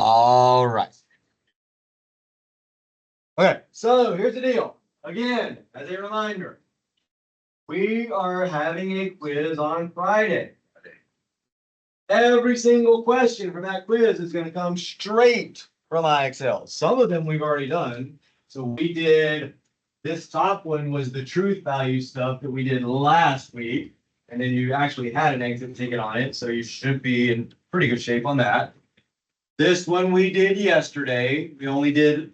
All right. Okay, so here's the deal. Again, as a reminder, we are having a quiz on Friday. Every single question from that quiz is going to come straight from IXL. Some of them we've already done. So we did, this top one was the truth value stuff that we did last week. And then you actually had an exit ticket on it. So you should be in pretty good shape on that. This one we did yesterday. We only did,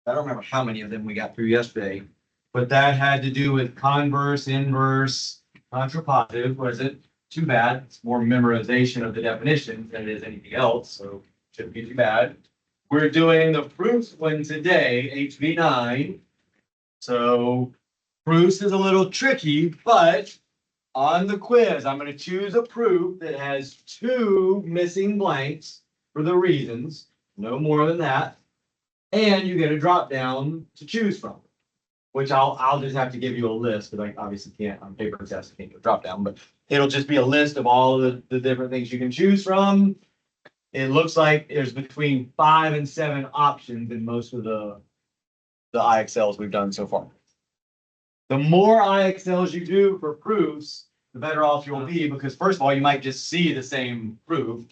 I don't remember how many of them we got through yesterday, but that had to do with converse, inverse, contrapositive. Wasn't too bad. It's more memorization of the definitions than it is anything else, so shouldn't be too bad. We're doing the proofs one today, HV9. So proofs is a little tricky, but on the quiz, I'm going to choose a proof that has 2 missing blanks for the reasons, no more than that. And you get a drop down to choose from, which I'll just have to give you a list, because I obviously can't on paper test, I can't do a drop down, but it'll just be a list of all of the different things you can choose from. It looks like there's between 5 and 7 options in most of the IXLs we've done so far. The more IXLs you do for proofs, the better off you'll be, because first of all, you might just see the same proof,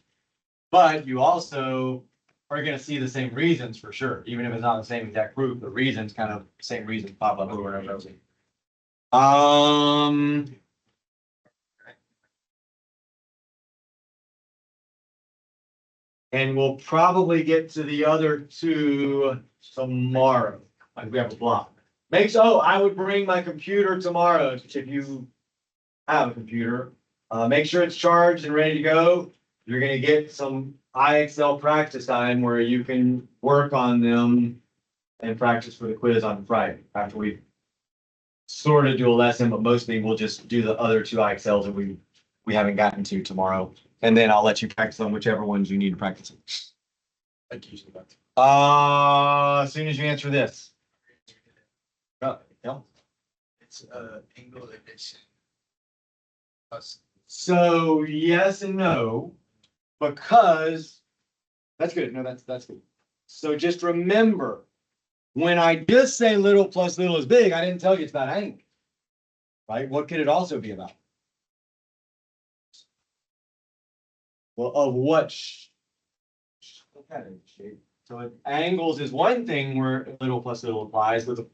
but you also are going to see the same reasons for sure. Even if it's not the same exact proof, the reasons kind of same reasons pop up over and over. And we'll probably get to the other 2 tomorrow. Like we have a block. I would bring my computer tomorrow if you have a computer. Make sure it's charged and ready to go. You're going to get some IXL practice time where you can work on them and practice for the quiz on Friday after we sort of do a lesson, but mostly we'll just do the other 2 IXLs that we haven't gotten to tomorrow. And then I'll let you practice on whichever ones you need to practice on. As soon as you answer this. It's angle addition. So yes and no, because that's good. No, that's good. So just remember, when I just say little plus little is big, I didn't tell you it's about angle, right? What could it also be about? Well, of what kind of shape? So angles is one thing where little plus little applies, but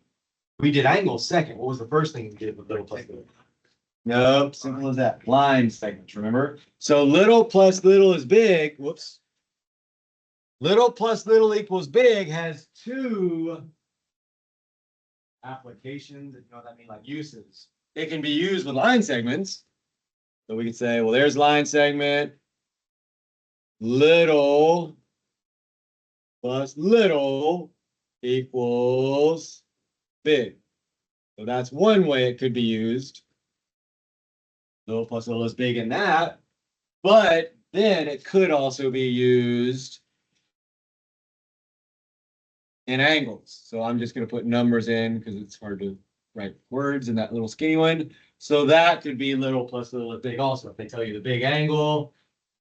we did angles second. What was the first thing we did with little plus little? Nope, simple as that. Line segments, remember? So little plus little is big. Whoops. Little plus little equals big has 2 applications, if you know what I mean, like uses. It can be used with line segments. So we can say, well, there's line segment. Little plus little equals big. So that's one way it could be used. Little plus little is big in that, but then it could also be used in angles. So I'm just going to put numbers in because it's hard to write words in that little skinny one. So that could be little plus little is big also. If they tell you the big angle,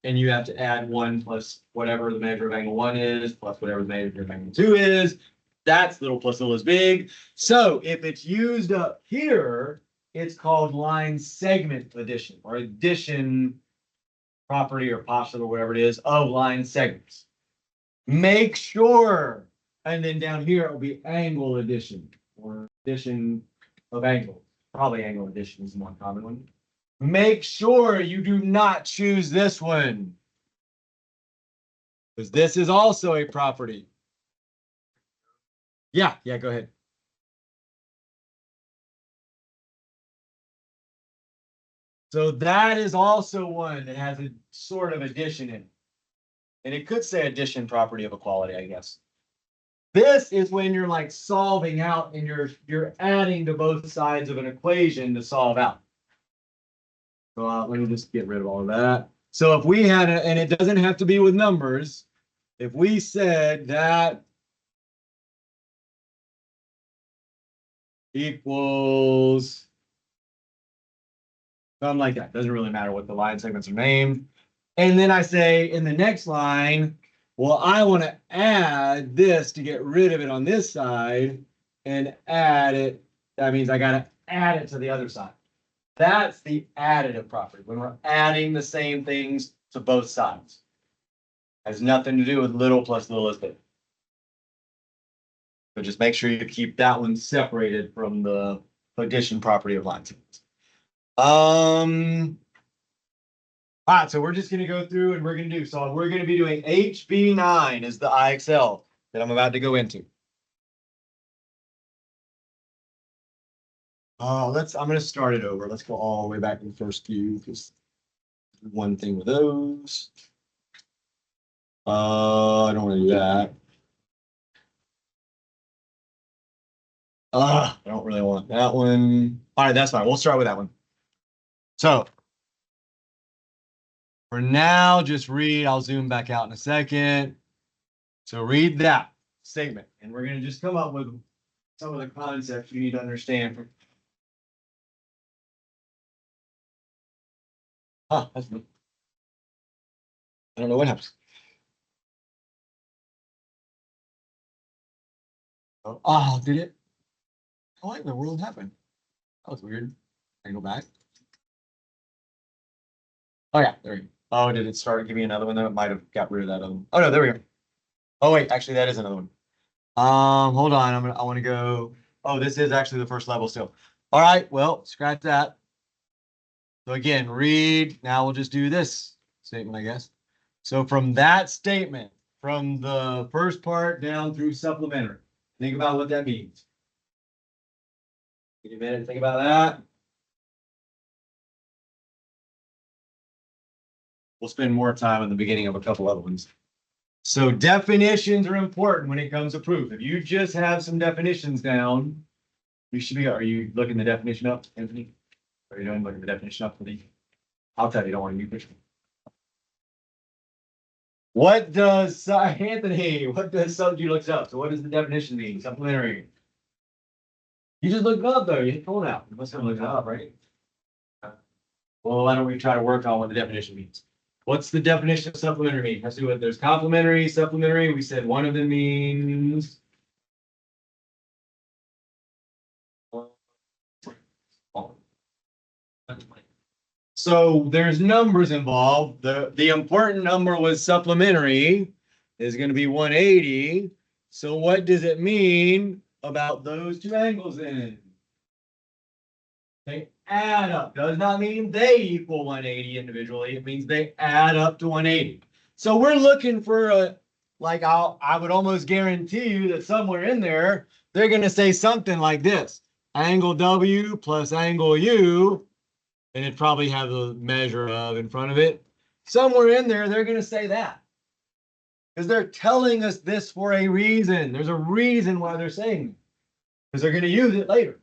and you have to add 1 plus whatever the measure of angle 1 is, plus whatever the measure of angle 2 is, that's little plus little is big. So if it's used up here, it's called line segment addition, or addition property or postulate or whatever it is of line segments. Make sure, and then down here it will be angle addition, or addition of angles. Probably angle addition is the more common one. Make sure you do not choose this one, because this is also a property. Yeah, go ahead. So that is also one that has a sort of addition in it. And it could say addition property of equality, I guess. This is when you're like solving out and you're adding to both sides of an equation to solve out. So let me just get rid of all of that. So if we had and it doesn't have to be with numbers, if we said that equals something like that, doesn't really matter what the line segments are named. And then I say in the next line, Well, I want to add this to get rid of it on this side and add it. That means I got to add it to the other side. That's the additive property, when we're adding the same things to both sides. Has nothing to do with little plus little is big. So just make sure you keep that one separated from the addition property of line segments. All right, so we're just going to go through and we're going to do, so we're going to be doing HB9 is the IXL that I'm about to go into. I'm going to start it over. Let's go all the way back to the first few, because one thing with those. I don't want to do that. I don't really want that one. All right, that's fine. We'll start with that one. So for now, just read. I'll zoom back out in a second. So read that statement, and we're going to just come up with some of the concepts you need to understand. That's me. I don't know what happens. Oh, did it? What in the world happened? That was weird. I can go back. Oh yeah, there we go. Oh, did it start giving me another one? That might have got rid of that other one. Oh no, there we go. Oh wait, actually that is another one. Hold on. I want to go. Oh, this is actually the first level still. All right, well, scratch that. So again, read. Now we'll just do this statement, I guess. So from that statement, from the first part down through supplementary, think about what that means. Give you a minute to think about that. We'll spend more time in the beginning of a couple other ones. So definitions are important when it comes to proof. If you just have some definitions down, you should be, are you looking the definition up, Anthony? Are you doing looking the definition up for the, I'll tell you, don't want to use it. What does, Anthony, what does subject looks up? So what does the definition mean? Supplementary. You just looked it up though, you hit phone out. You must have looked it up, right? Well, why don't we try to work on what the definition means? What's the definition of supplementary mean? Has to do with, there's complementary, supplementary. We said one of them means. So there's numbers involved. The important number was supplementary is going to be 180. So what does it mean about those two angles then? They add up. Does not mean they equal 180 individually. It means they add up to 180. So we're looking for a, like I would almost guarantee you that somewhere in there, they're going to say something like this. Angle W plus angle U, and it probably have a measure of in front of it. Somewhere in there, they're going to say that. Because they're telling us this for a reason. There's a reason why they're saying it. Because they're going to use it later.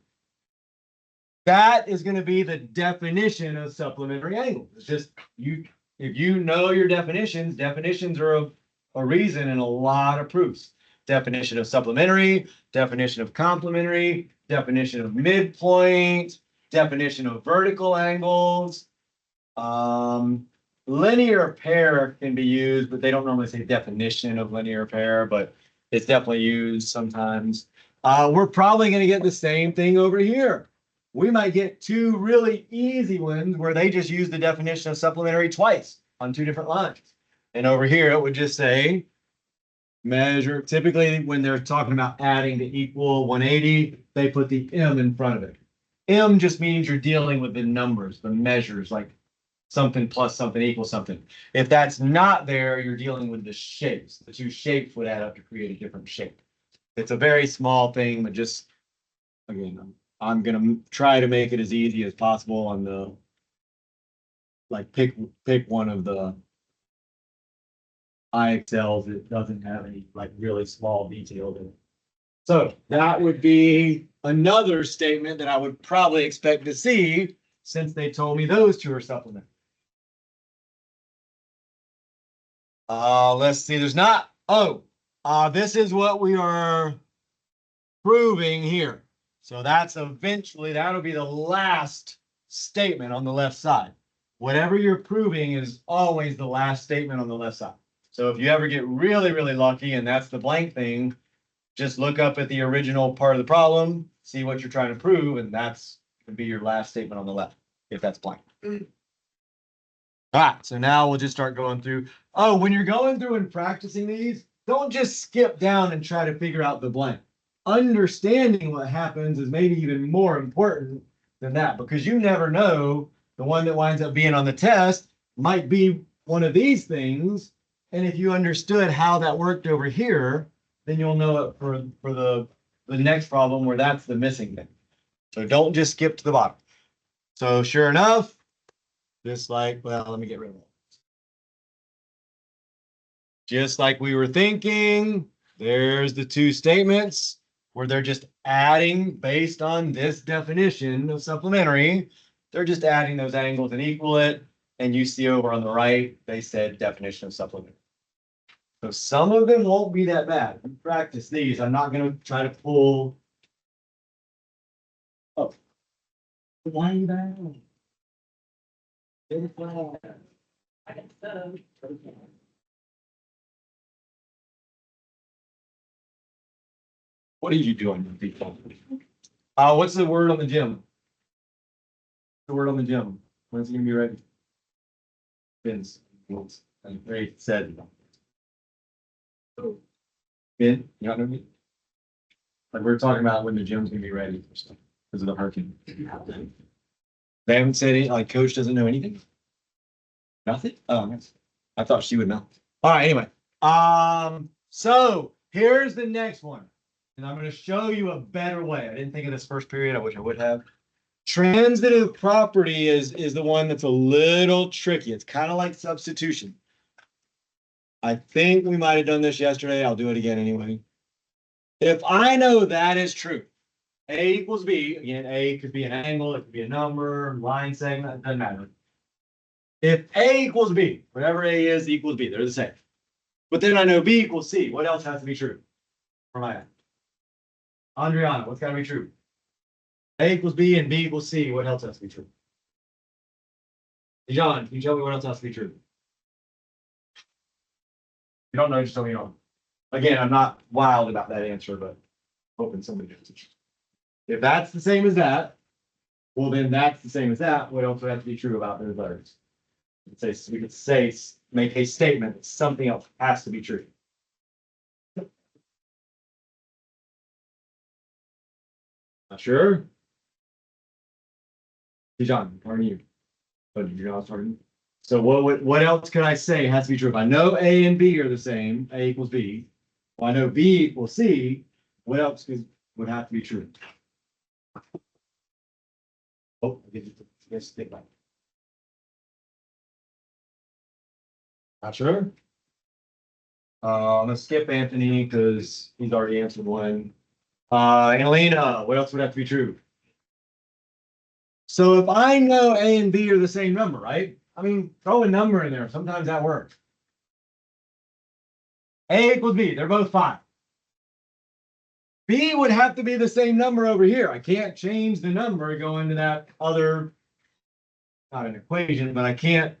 That is going to be the definition of supplementary angle. It's just you, if you know your definitions, definitions are a reason in a lot of proofs. Definition of supplementary, definition of complementary, definition of midpoint, definition of vertical angles. Linear pair can be used, but they don't normally say definition of linear pair, but it's definitely used sometimes. We're probably going to get the same thing over here. We might get two really easy ones where they just use the definition of supplementary twice on two different lines. And over here, it would just say measure. Typically, when they're talking about adding to equal 180, they put the M in front of it. M just means you're dealing with the numbers, the measures, like something plus something equals something. If that's not there, you're dealing with the shapes. The two shapes would add up to create a different shape. It's a very small thing, but just, again, I'm gonna try to make it as easy as possible on the, like pick one of the IXLs that doesn't have any like really small detail in it. So that would be another statement that I would probably expect to see since they told me those two are supplementary. Let's see, there's not, this is what we are proving here. So that's eventually, that'll be the last statement on the left side. Whatever you're proving is always the last statement on the left side. So if you ever get really, really lucky and that's the blank thing, just look up at the original part of the problem, see what you're trying to prove, and that's going to be your last statement on the left, if that's blank. All right, so now we'll just start going through. Oh, when you're going through and practicing these, don't just skip down and try to figure out the blank. Understanding what happens is maybe even more important than that, because you never know, the one that winds up being on the test might be one of these things. And if you understood how that worked over here, then you'll know it for the next problem where that's the missing thing. So don't just skip to the bottom. So sure enough, just like, well, let me get rid of it. Just like we were thinking, there's the two statements where they're just adding based on this definition of supplementary. They're just adding those angles and equal it. And you see over on the right, they said definition of supplementary. So some of them won't be that bad. You practice these. I'm not going to try to pull. Oh, why are you back? What are you doing, people? What's the word on the gym? The word on the gym. When's it gonna be ready? Vince. And Ray said. Ben, you don't know me? Like we were talking about when the gym's gonna be ready for stuff because of the hurricane. They haven't said anything, like coach doesn't know anything? Nothing? Oh, nice. I thought she would know. All right, anyway. So here's the next one. And I'm going to show you a better way. I didn't think of this first period. I wish I would have. Transitive property is the one that's a little tricky. It's kind of like substitution. I think we might have done this yesterday. I'll do it again anyway. If I know that is true, A equals B, again, A could be an angle, it could be a number, line segment, it doesn't matter. If A equals B, whatever A is equals B, they're the same. But then I know B equals C. What else has to be true for my end? Andriana, what's got to be true? A equals B and B equals C. What else has to be true? John, can you tell me what else has to be true? You don't know, just tell me you don't. Again, I'm not wild about that answer, but hoping somebody knows it. If that's the same as that, well, then that's the same as that. What else would have to be true about those letters? We could say, make a statement that something else has to be true. Not sure? John, how are you? Oh, did you know I was talking? So what else could I say has to be true? If I know A and B are the same, A equals B. Well, I know B equals C. What else would have to be true? Oh, I guess think about it. Not sure. I'm gonna skip Anthony because he's already answered one. Annalena, what else would have to be true? So if I know A and B are the same number, right? I mean, throw a number in there. Sometimes that works. A equals B. They're both 5. B would have to be the same number over here. I can't change the number, go into that other, not an equation, but I can't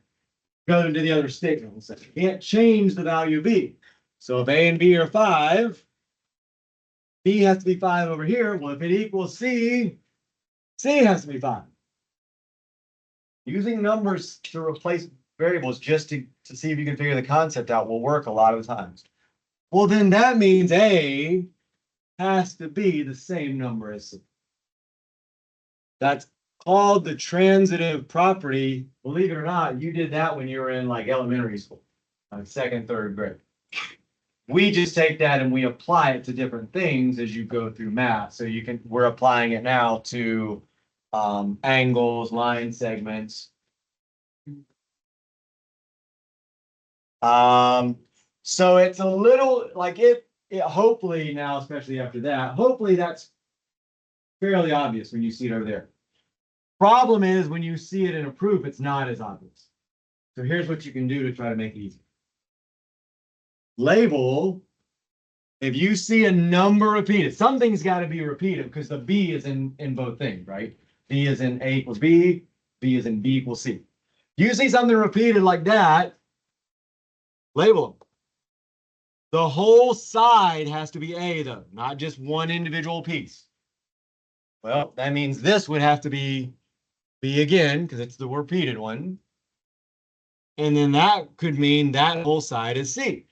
go into the other statement. I can't change the value of B. So if A and B are 5, B has to be 5 over here. Well, if it equals C, C has to be 5. Using numbers to replace variables just to see if you can figure the concept out will work a lot of times. Well, then that means A has to be the same number as C. That's called the transitive property. Believe it or not, you did that when you were in like elementary school, like 2nd, 3rd grade. We just take that and we apply it to different things as you go through math. So we're applying it now to angles, line segments. So it's a little like it hopefully now, especially after that, hopefully that's fairly obvious when you see it over there. Problem is when you see it in a proof, it's not as obvious. So here's what you can do to try to make it easy. Label, if you see a number repeated, something's got to be repeated because the B is in both things, right? B is in A equals B, B is in B equals C. You see something repeated like that, label them. The whole side has to be A though, not just one individual piece. Well, that means this would have to be B again, because it's the repeated one. And then that could mean that whole side is C.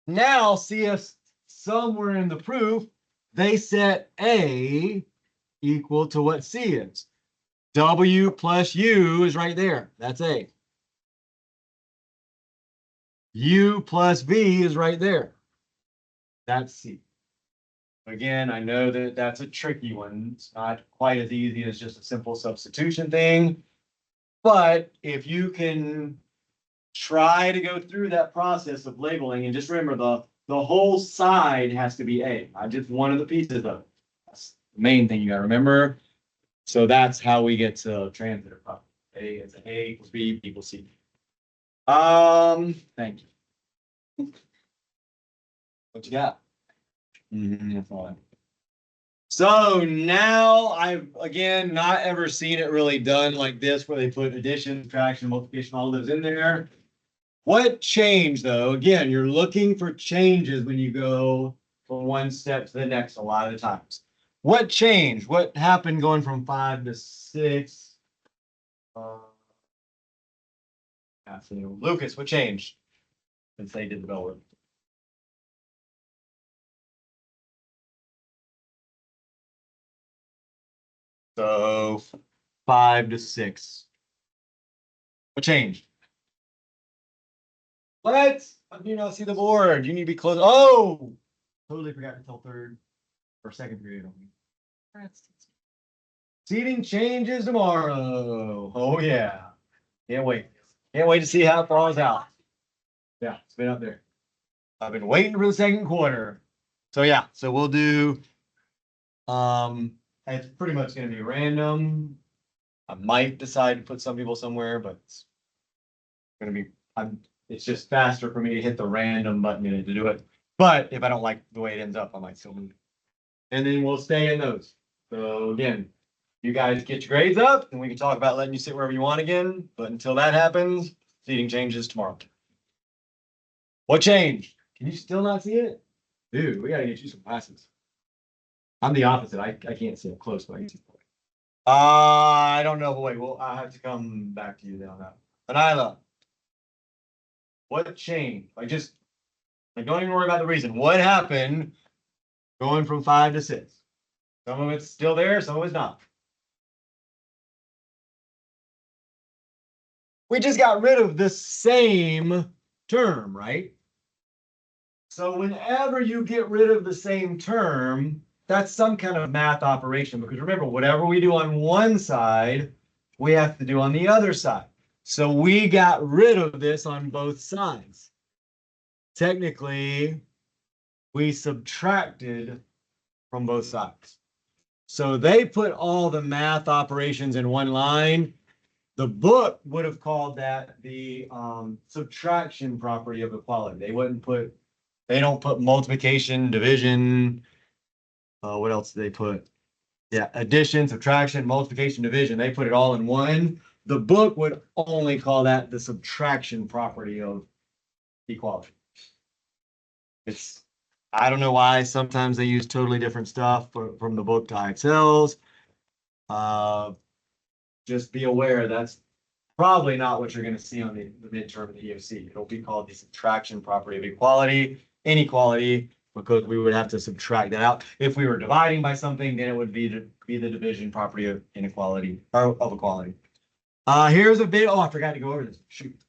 Now, see if somewhere in the proof, they set A equal to what C is. W plus U is right there. That's A. U plus V is right there. That's C. Again, I know that that's a tricky one. It's not quite as easy as just a simple substitution thing. But if you can try to go through that process of labeling, and just remember the whole side has to be A, not just one of the pieces of it. That's the main thing you gotta remember. So that's how we get to transitive property. A is A equals B equals C. Thank you. What you got? That's all. So now I've, again, not ever seen it really done like this, where they put addition, subtraction, multiplication, all those in there. What changed though? Again, you're looking for changes when you go from one step to the next a lot of the times. What changed? What happened going from 5 to 6? Lucas, what changed since they did the bell work? So 5 to 6. What changed? What? How do you not see the board? You need to be close. Oh, totally forgot to tell third or second period. Seating changes tomorrow. Oh yeah. Can't wait. Can't wait to see how it falls out. Yeah, it's been up there. I've been waiting for the second quarter. So yeah, so we'll do, it's pretty much gonna be random. I might decide to put some people somewhere, but it's gonna be, it's just faster for me to hit the random button than to do it. But if I don't like the way it ends up, I might still move it. And then we'll stay in those. So again, you guys get your grades up and we can talk about letting you sit wherever you want again. But until that happens, seating changes tomorrow. What changed? Can you still not see it? Dude, we gotta get you some glasses. I'm the opposite. I can't see up close, but I can see. I don't know, but wait, well, I have to come back to you then on that. Anila, what changed? Like don't even worry about the reason. What happened going from 5 to 6? Some of it's still there, some of it's not. We just got rid of the same term, right? So whenever you get rid of the same term, that's some kind of math operation, because remember, whatever we do on one side, we have to do on the other side. So we got rid of this on both sides. Technically, we subtracted from both sides. So they put all the math operations in one line. The book would have called that the subtraction property of equality. They don't put multiplication, division. What else do they put? Yeah, addition, subtraction, multiplication, division. They put it all in one. The book would only call that the subtraction property of equality. I don't know why sometimes they use totally different stuff from the book to IXLs. Just be aware that's probably not what you're going to see on the midterm of the EOC. It'll be called the subtraction property of equality, inequality, because we would have to subtract that out. If we were dividing by something, then it would be the division property of inequality or of equality. Here's a video. Oh, I forgot to go over this. Shoot.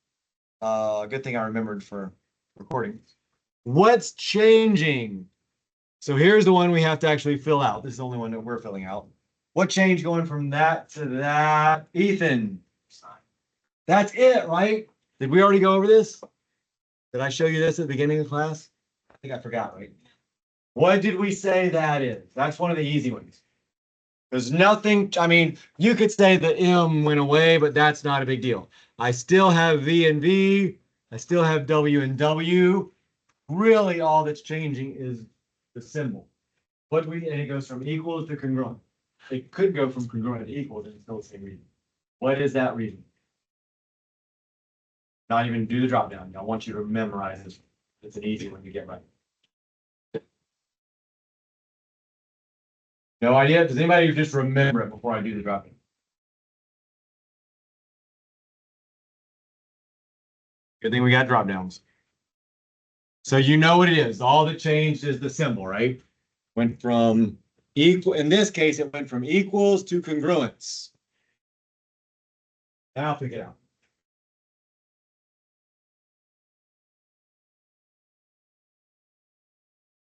Good thing I remembered for recording. What's changing? So here's the one we have to actually fill out. This is the only one that we're filling out. What changed going from that to that? Ethan. That's it, right? Did we already go over this? Did I show you this at the beginning of class? I think I forgot, right? What did we say that is? That's one of the easy ones. There's nothing, I mean, you could say the M went away, but that's not a big deal. I still have V and V. I still have W and W. Really, all that's changing is the symbol. And it goes from equals to congruent. It could go from congruent to equal, and it's still the same reason. What is that reason? Not even do the drop down. I want you to memorize this. It's an easy one to get right. No idea? Does anybody just remember it before I do the dropping? Good thing we got drop downs. So you know what it is. All that changed is the symbol, right? Went from equal, in this case, it went from equals to congruence. Now I'll pick it out.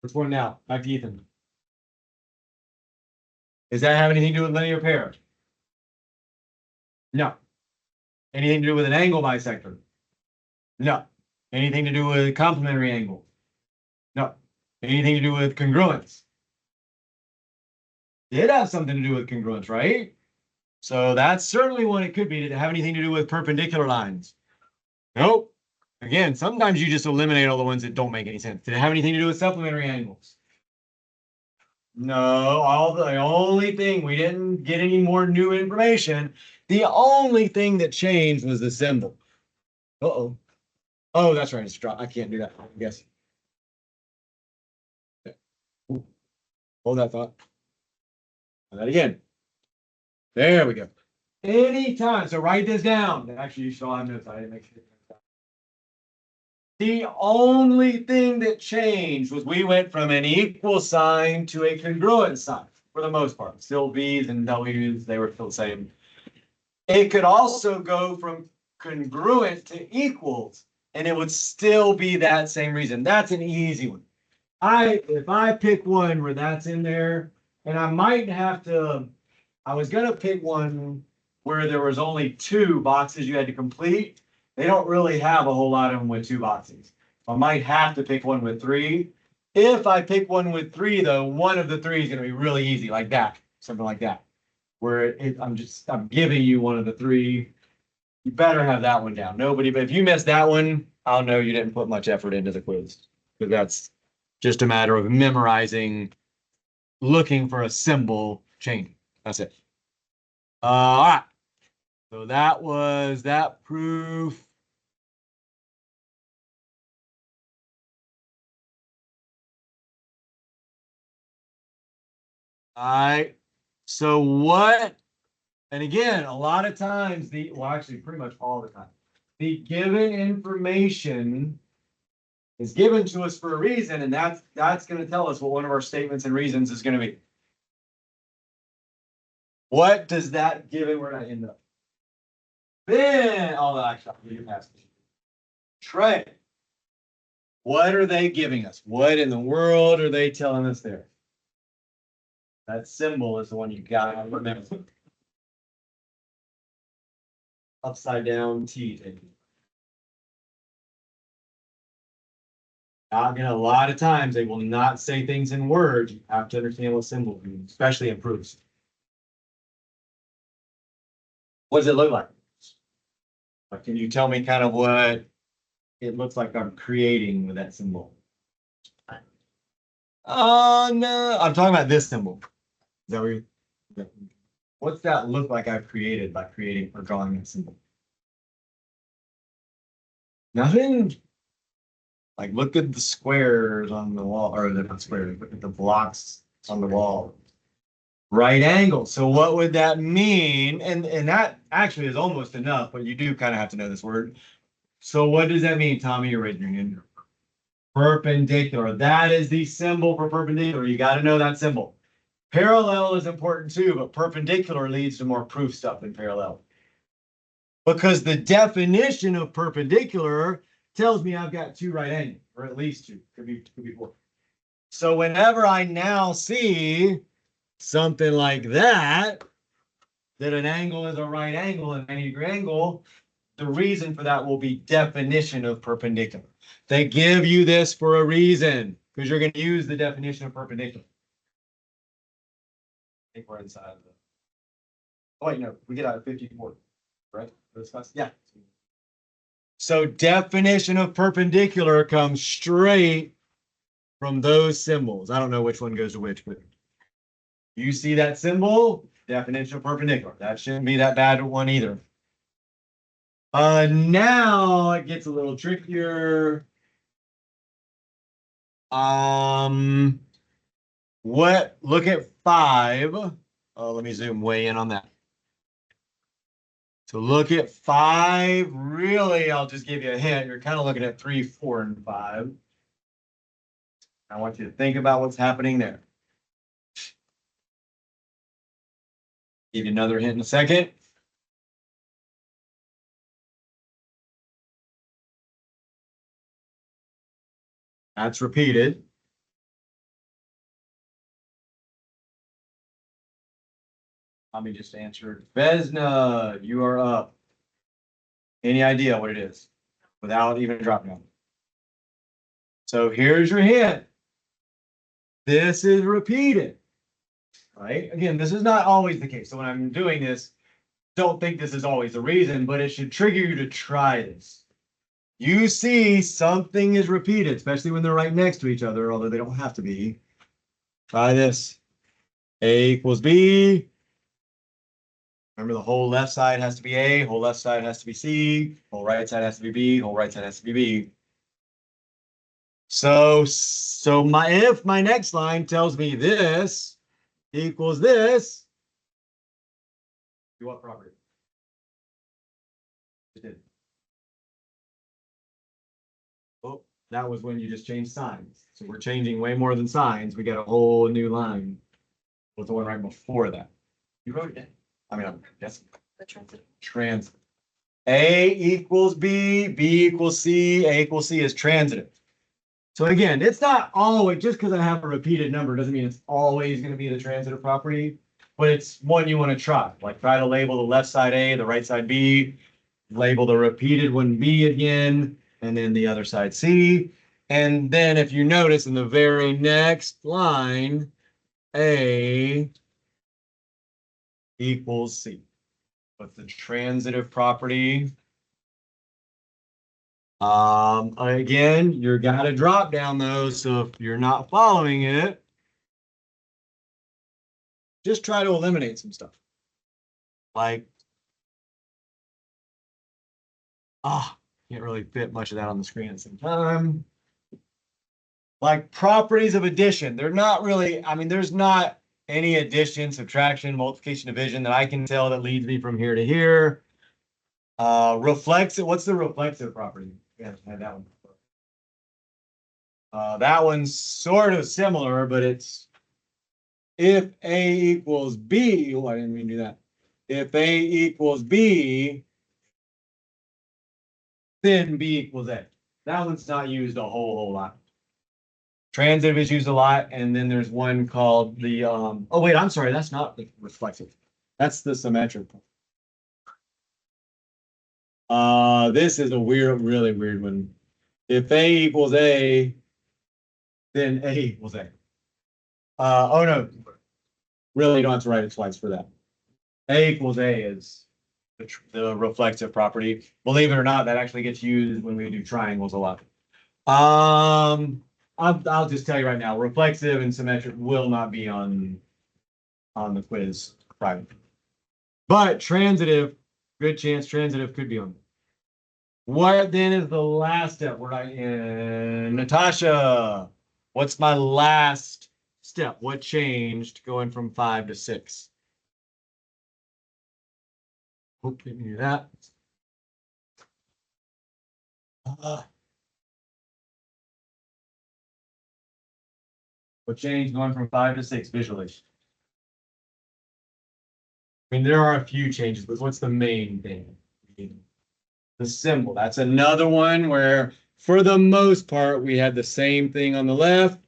Which one now? Back to Ethan. Does that have anything to do with linear pair? No. Anything to do with an angle bisector? No. Anything to do with complementary angle? No. Anything to do with congruence? Did have something to do with congruence, right? So that's certainly one it could be. Did it have anything to do with perpendicular lines? Nope. Again, sometimes you just eliminate all the ones that don't make any sense. Did it have anything to do with supplementary angles? No, the only thing, we didn't get any more new information. The only thing that changed was the symbol. Uh-oh. Oh, that's right. It's drop. I can't do that, I guess. Hold that thought. Try that again. There we go. Anytime. So write this down. Actually, you should all have notes. I didn't make sure. The only thing that changed was we went from an equal sign to a congruent sign for the most part. Still V's and W's, they were still the same. It could also go from congruent to equals, and it would still be that same reason. That's an easy one. If I pick one where that's in there, and I might have to, I was gonna pick one where there was only 2 boxes you had to complete. They don't really have a whole lot of them with 2 boxes. I might have to pick one with 3. If I pick one with 3, though, one of the 3 is going to be really easy, like that, something like that, where I'm giving you one of the 3. You better have that one down. Nobody, but if you miss that one, I'll know you didn't put much effort into the quiz, because that's just a matter of memorizing, looking for a symbol changing. That's it. All right. So that was that proof. All right. So what, and again, a lot of times well, actually pretty much all the time, the given information is given to us for a reason, and that's going to tell us what one of our statements and reasons is going to be. What does that given, we're not in the, then, oh, actually, I'll give you past Trey. What are they giving us? What in the world are they telling us there? That symbol is the one you got to remember. Upside down T. A lot of times they will not say things in words. You have to understand what symbols mean, especially in proofs. What does it look like? Can you tell me kind of what it looks like I'm creating with that symbol? Oh, no, I'm talking about this symbol. Is that where what's that look like I've created by creating or drawing that symbol? Nothing. Like, look at the squares on the wall, or the squares, look at the blocks on the wall. Right angle. So what would that mean? And that actually is almost enough, but you do kind of have to know this word. So what does that mean, Tommy? You're raising your hand. Perpendicular. That is the symbol for perpendicular. You got to know that symbol. Parallel is important too, but perpendicular leads to more proof stuff than parallel. Because the definition of perpendicular tells me I've got 2 right angles, or at least 2, could be 4. So whenever I now see something like that an angle is a right angle, an 90-degree angle, the reason for that will be definition of perpendicular. They give you this for a reason, because you're going to use the definition of perpendicular. I think we're inside of the, oh wait, no, we get out of 54, right? Yeah. So definition of perpendicular comes straight from those symbols. I don't know which one goes to which, but you see that symbol, definition of perpendicular. That shouldn't be that bad one either. Now it gets a little trickier. Look at 5. Oh, let me zoom way in on that. So look at 5. Really, I'll just give you a hint. You're kind of looking at 3, 4, and 5. I want you to think about what's happening there. Give you another hint in a second. That's repeated. Let me just answer. Vesna, you are up. Any idea what it is? Without even dropping down. So here's your hint. This is repeated, right? Again, this is not always the case. So when I'm doing this, don't think this is always the reason, but it should trigger you to try this. You see something is repeated, especially when they're right next to each other, although they don't have to be. Try this. A equals B. Remember, the whole left side has to be A, whole left side has to be C, whole right side has to be B, whole right side has to be B. So if my next line tells me this equals this, do what property? It did. Oh, that was when you just changed signs. So we're changing way more than signs. We got a whole new line. What's the one right before that? You wrote it down. I mean, I'm guessing. The transit. Transitive. A equals B, B equals C, A equals C is transitive. So again, it's not always, just because I have a repeated number doesn't mean it's always going to be the transitive property, but it's one you want to try. Like try to label the left side A, the right side B, label the repeated one B again, and then the other side C. And then if you notice in the very next line, A equals C. What's the transitive property? Again, you're got a drop down those, so if you're not following it, just try to eliminate some stuff. Like, can't really fit much of that on the screen at the same time. Like properties of addition, they're not really, I mean, there's not any addition, subtraction, multiplication, division that I can tell that leads me from here to here. Reflexive, what's the reflexive property? Yeah, I had that one. That one's sort of similar, but it's if A equals B, oh, I didn't mean to do that. If A equals B, then B equals A. That one's not used a whole lot. Transitive is used a lot, and then there's one called the, oh wait, I'm sorry, that's not the reflexive. That's the symmetric. This is a weird, really weird one. If A equals A, then A equals A. Oh no, really, you don't have to write it twice for that. A equals A is the reflexive property. Believe it or not, that actually gets used when we do triangles a lot. I'll just tell you right now, reflexive and symmetric will not be on the quiz private. But transitive, good chance transitive could be on. What then is the last step? We're not in. Natasha, what's my last step? What changed going from 5 to 6? Hope didn't do that. What changed going from 5 to 6 visually? I mean, there are a few changes, but what's the main thing? The symbol. That's another one where, for the most part, we had the same thing on the left,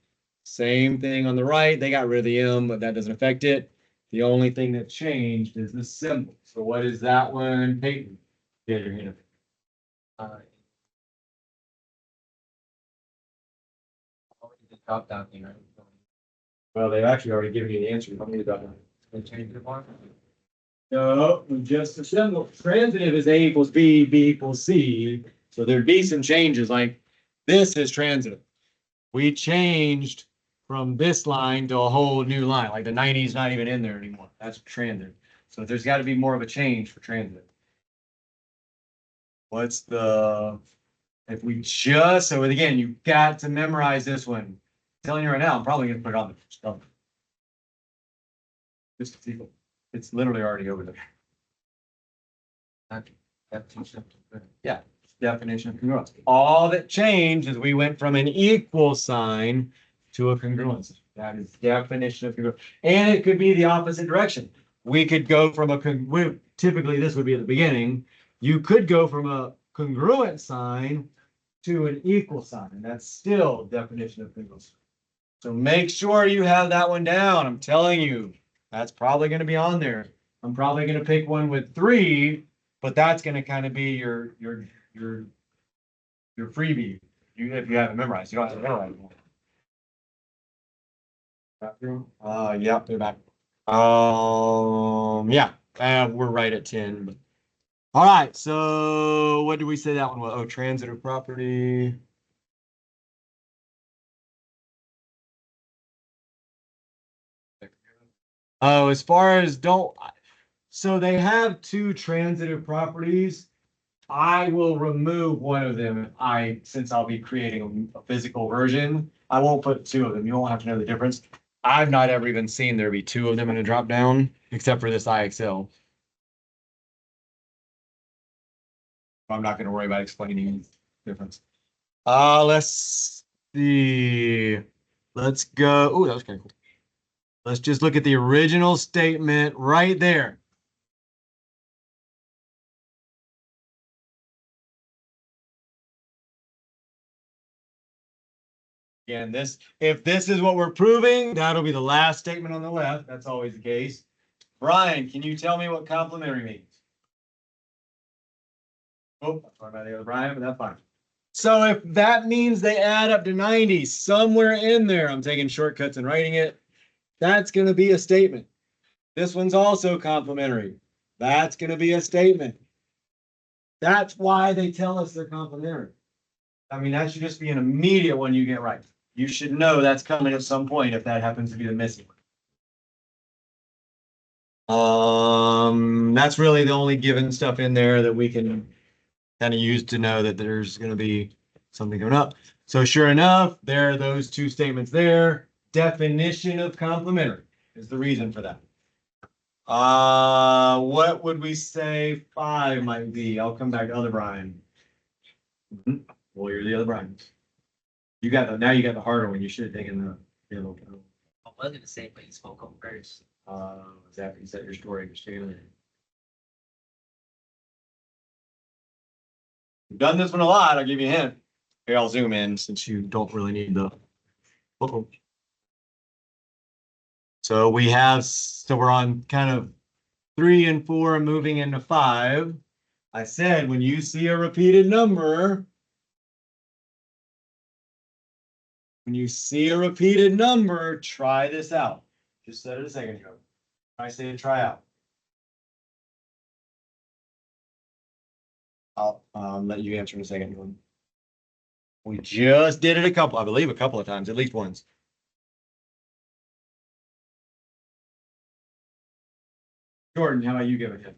same thing on the right. They got rid of the M, but that doesn't affect it. The only thing that changed is the symbol. So what is that one, Peyton? Yeah, your hand up. Drop down here. Well, they've actually already given you the answer. You don't need to drop down. They changed it one. No, just the symbol. Transitive is A equals B, B equals C. So there'd be some changes, like this is transitive. We changed from this line to a whole new line, like the 90 is not even in there anymore. That's transitive. So there's got to be more of a change for transitive. What's the, if we just, so again, you've got to memorize this one. telling you right now, I'm probably gonna put it on the stuff. Just to see, it's literally already over there. Yeah, definition of congruence. All that changed is we went from an equal sign to a congruence. That is definition of congruence. And it could be the opposite direction. We could go from typically this would be at the beginning. You could go from a congruent sign to an equal sign. And that's still definition of congruence. So make sure you have that one down. I'm telling you, that's probably going to be on there. I'm probably going to pick one with 3, but that's going to kind of be your freebie. If you haven't memorized, you don't have to memorize it. Yeah, they're back. Yeah, we're right at 10. But... All right, so what did we say that one was? Oh, transitive property. Oh, as far as so they have 2 transitive properties. I will remove one of them since I'll be creating a physical version. I won't put 2 of them. You won't have to know the difference. I've not ever even seen there be 2 of them in a drop down, except for this IXL. I'm not going to worry about explaining the difference. Let's see. Let's go. Oh, that was kind of cool. Let's just look at the original statement right there. Again, if this is what we're proving, that'll be the last statement on the left. That's always the case. Brian, can you tell me what complementary means? Oh, I'm talking about the other Brian, but that's fine. So if that means they add up to 90 somewhere in there, I'm taking shortcuts and writing it, that's going to be a statement. This one's also complementary. That's going to be a statement. That's why they tell us they're complementary. I mean, that should just be an immediate one you get right. You should know that's coming at some point if that happens to be the missing one. That's really the only given stuff in there that we can kind of use to know that there's going to be something coming up. So sure enough, there are those 2 statements there. Definition of complementary is the reason for that. What would we say 5 might be? I'll come back to other Brian. Well, you're the other Brian. Now you got the harder one. You should have taken the other one. I was gonna say, but you spoke up first. Is that your story? We've done this one a lot. I'll give you a hint. Here, I'll zoom in since you don't really need the. Uh-oh. So we're on kind of 3 and 4 moving into 5. I said, when you see a repeated number, try this out. Just said it a second ago. I say try out. I'll let you answer in a second. We just did it I believe a couple of times, at least once. Jordan, how about you give it?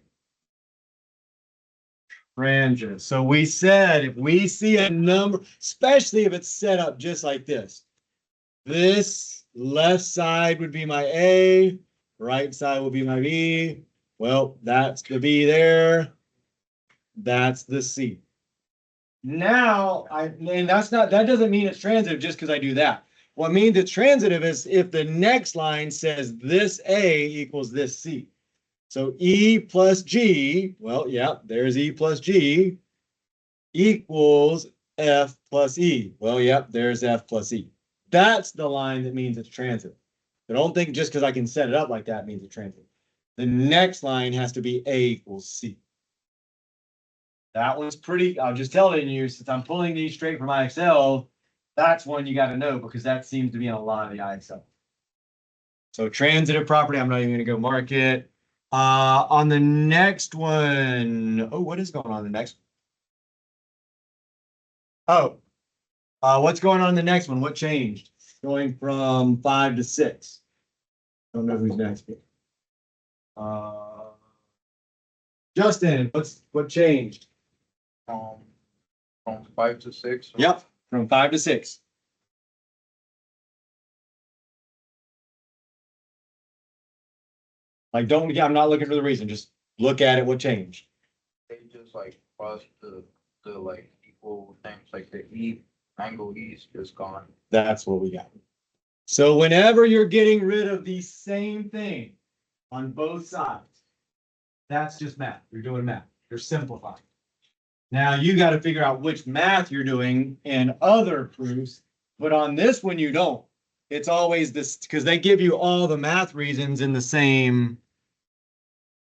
Tangent. So we said if we see a number, especially if it's set up just like this left side would be my A, right side will be my B. Well, that's the B there. That's the C. Now, that doesn't mean it's transitive just because I do that. What means it's transitive is if the next line says this A equals this C. So E plus G, well, yeah, there's E plus G equals F plus E. Well, yep, there's F plus E. That's the line that means it's transitive. So don't think just because I can set it up like that means it's transitive. The next line has to be A equals C. That one's I'm just telling you, since I'm pulling these straight from IXL, that's one you got to know because that seems to be in a lot of the IXL. So transitive property, I'm not even going to go mark it. On the next one, what is going on in the next one? What's going on in the next one? What changed? Going from 5 to 6. Don't know who's next. Justin, what changed? From 5 to 6. Yep, from 5 to 6. Like, don't, I'm not looking for the reason, just look at it, what changed. They just like plus the like equal things, like the E, angle E is just gone. That's what we got. So whenever you're getting rid of the same thing on both sides, that's just math. You're doing math. You're simplifying. Now you got to figure out which math you're doing in other proofs, but on this one you don't. It's always this, because they give you all the math reasons in the same,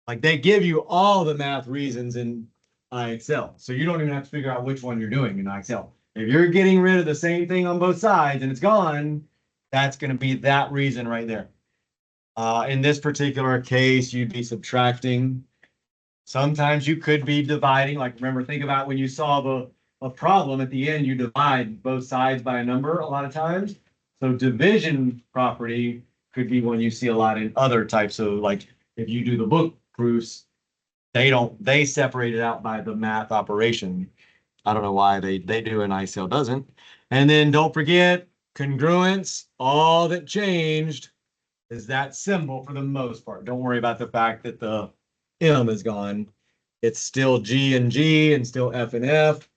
like they give you all the math reasons in IXL. So you don't even have to figure out which one you're doing in IXL. If you're getting rid of the same thing on both sides and it's gone, that's going to be that reason right there. In this particular case, you'd be subtracting. Sometimes you could be dividing. Like, remember, think about when you solve a problem at the end, you divide both sides by a number a lot of times. So division property could be one you see a lot in other types of, like, if you do the book proofs, they separate it out by the math operation. I don't know why they do and ICL doesn't. And then don't forget congruence. All that changed is that symbol for the most part. Don't worry about the fact that the M is gone. It's still G and G and still F and F.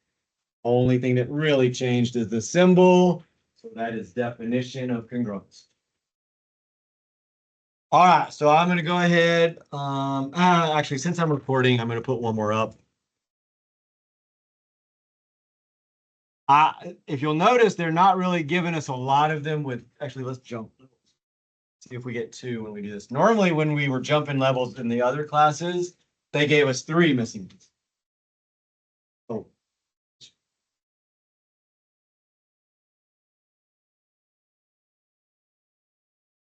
Only thing that really changed is the symbol. So that is definition of congruence. All right, so I'm going to go ahead. Actually, since I'm recording, I'm going to put one more up. If you'll notice, they're not really giving us a lot of them with, actually, let's jump. See if we get 2 when we do this. Normally, when we were jumping levels in the other classes, they gave us 3 missing ones. Oh.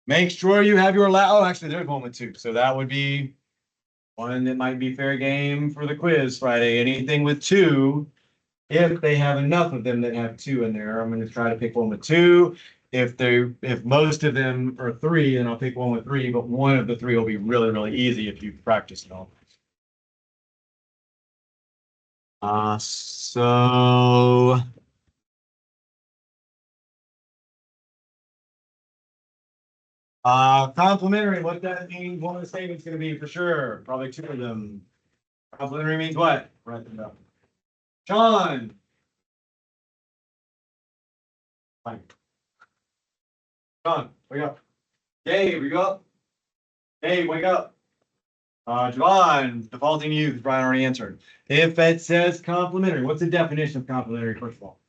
Make sure you have your oh, actually, there's one with 2. So that would be one that might be fair game for the quiz Friday. Anything with 2, if they have enough of them that have 2 in there, I'm going to try to pick one with 2. If most of them are 3, then I'll pick one with 3, but one of the 3 will be really, really easy if you practice it all. So complementary, what that means, one of the statements going to be for sure, probably 2 of them. Complementary means what? Write them down. Sean. Fine. Sean, wake up. Dave, wake up. Dave, wake up. Javon, defaulting to you, because Brian already answered. If it says complementary, what's the definition of complementary, first of all?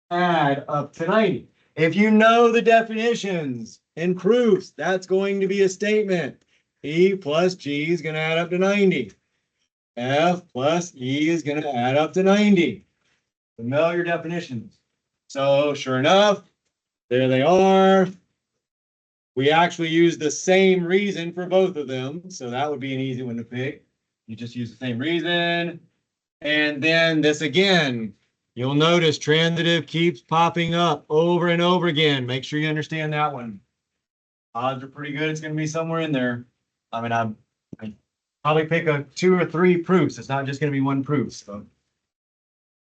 Add up to 90. If you know the definitions and proofs, that's going to be a statement. E plus G is going to add up to 90. F plus E is going to add up to 90. Familiar definitions. So sure enough, there they are. We actually use the same reason for both of them. So that would be an easy one to pick. You just use the same reason. And then this again, you'll notice transitive keeps popping up over and over again. Make sure you understand that one. Odds are pretty good. It's going to be somewhere in there. I mean, I probably pick 2 or 3 proofs. It's not just going to be one proof. So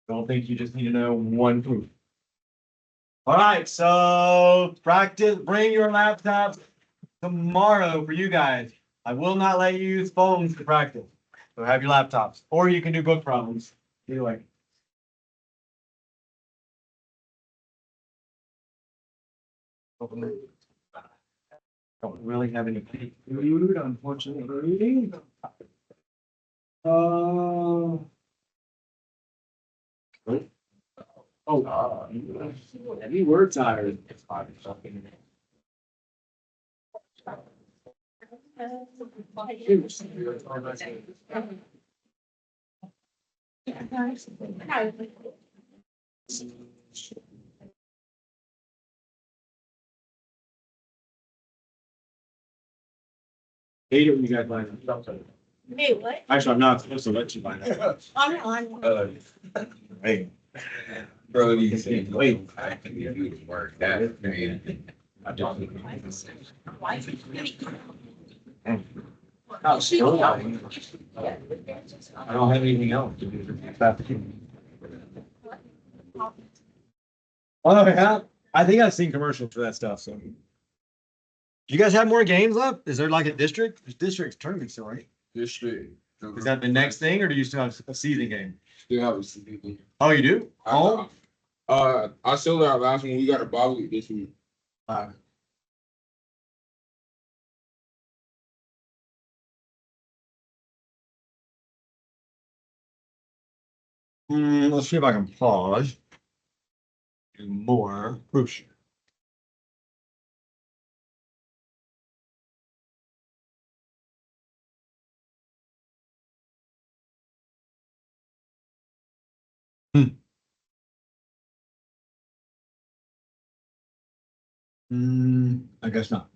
don't think you just need to know one proof. All right, so practice, bring your laptops tomorrow for you guys. I will not let you use phones to practice. So have your laptops, or you can do book problems. Either way. Don't really have any food, unfortunately. We were tired. Hate it when you guys line up. Hey, what? Actually, I'm not supposed to let you line up. I'm on. Hey. Bro, you say, wait, I can give you work that man. I don't. Oh, still I don't have anything else to do. Oh, yeah. I think I've seen commercials for that stuff, so. You guys have more games left? Is there like a district? There's district tournament still, right? District. Is that the next thing, or do you still have a season game? Still have a CD. Oh, you do? Oh, I sold our last one. We got a bye week this week. let's see if I can pause. Do more. Oops. I guess not.